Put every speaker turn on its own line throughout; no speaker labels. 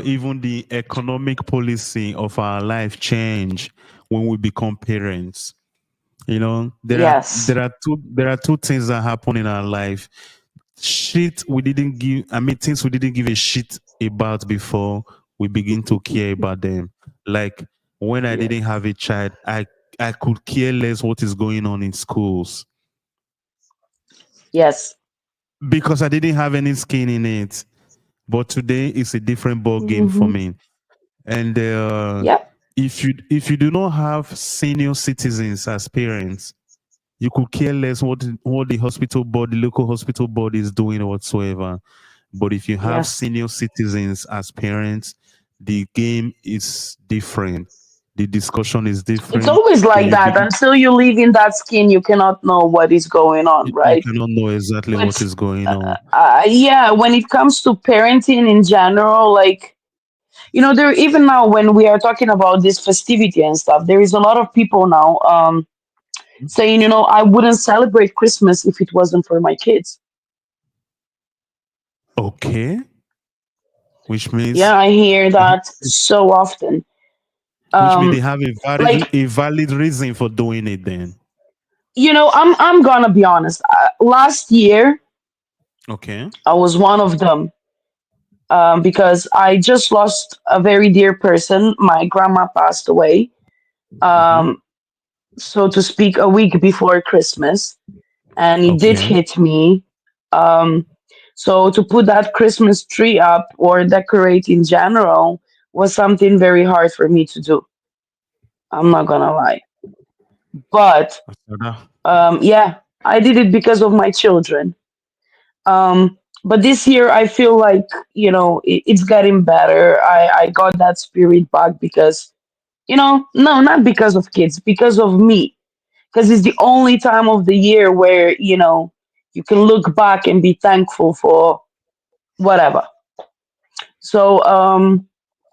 even the economic policy of our life change when we become parents. You know,
Yes.
there are two things that happen in our life. Shit we didn't give I mean things we didn't give a shit about before, we begin to care about them. Like when I didn't
Yes.
have a child, I could care less what is going on in schools
Yes.
because I didn't have any skin in it. But today it's a different ball game for
Mm-hmm.
me. And
Yep.
if you do not have senior citizens as parents, you could care less what the hospital board, the local hospital board is doing whatsoever. But if you have
Yes.
senior citizens as parents, the game is different. The discussion is
It's
different.
always
Then
like
you
that.
begin,
Until you live in that skin, you cannot know what is going on,
you
right?
cannot know exactly what
But
is going on.
yeah, when it comes to parenting in general, like, there, even now when we are talking about this festivity and stuff, there is a lot of people now saying, I wouldn't celebrate Christmas if it wasn't for my kids.
Okay, which means
Yeah, I hear that so often.
they
Um,
have
like,
a valid reason for doing it then.
I'm gonna be honest. Last year,
Okay.
I was one of them, because I just lost a very dear person. My grandma passed away,
Mm-hmm.
um, so to speak, a week before Christmas, and it did
Okay.
hit me. Um, so to put that Christmas tree up or decorate in general was something very hard for me to do. I'm not gonna lie, but
After that.
yeah, I did it because of my children. But this year, I feel like it's getting better. I got that spirit back because no, not because of kids, because of me. Because it's the only time of the year where you can look back and be thankful for whatever. So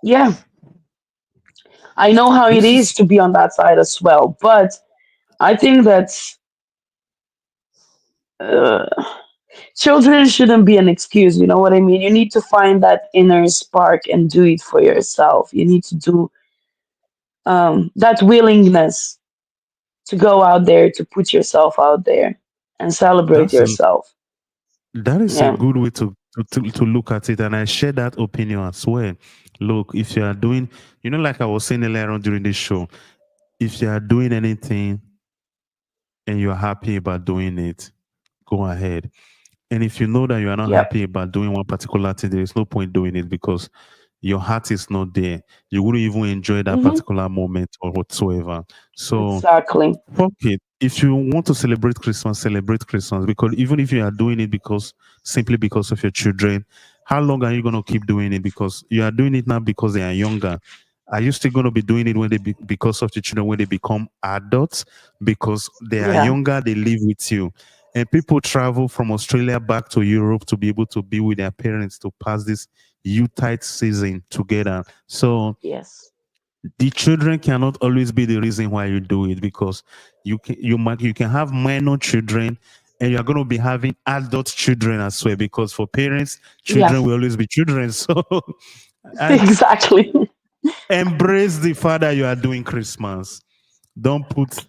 yeah, I know how it
This
is
is
to be on that side as well, but I think that uh, children shouldn't be an excuse. You know what I mean? You need to find that inner spark and do it for yourself. You need to do that willingness to go out there, to put yourself out there and celebrate
that's a
yourself.
That is a
Yeah.
good way to look at it, and I share that opinion as well. Look, if you are doing, like I was saying earlier on during this show, if you are doing anything and you're happy about doing it, go ahead. And if you know that you are not
Yep.
happy about doing one particular thing, there is no point doing it because your heart is not there. You wouldn't even enjoy that
Hmm.
particular moment or whatsoever. So
Exactly.
fuck it. If you want to celebrate Christmas. Because even if you are doing it simply because of your children, how long are you going to keep doing it? Because you are doing it now because they are younger. Are you still going to be doing it because of the children when they become adults? Because they are
Yeah.
younger, they live with you. And people travel from Australia back to Europe to be able to be with their parents to pass this Yuletide season together. So
Yes.
the children cannot always be the reason why you do it because you can have minor children and you're going to be having adult children as well because for parents
Yeah.
children will always be children. So I
Exactly.
embrace the fact that you are doing Christmas. Don't put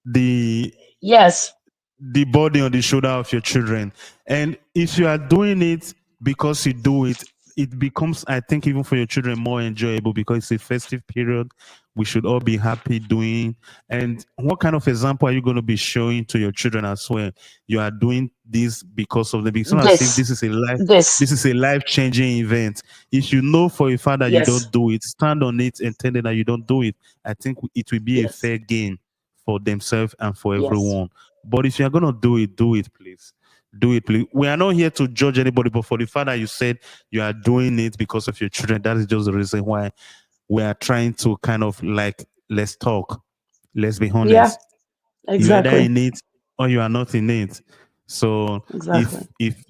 the
Yes.
the body on the shoulder of your children. And if you are doing it because you do it, it becomes, I think, even for your children, more enjoyable because it's a festive period. We should all be happy doing. And what kind of example are you going to be showing to your children as well? You are doing this because of them. It's not as if
This.
this
This.
is a life-changing event. If you know for a fact that you
Yes.
don't do it, stand on it and tell them that you don't do it. I think it will be a
Yes.
fair game for themselves and for
Yes.
everyone. But if you're gonna do it, please. Do it, please. We are not here to judge anybody, but for the fact that you said you are doing it because of your children, that is just the reason why we are trying to kind of like let's talk. Let's be
Yeah.
honest. You're either
Exactly.
in it or you are not in it. So
Exactly.
if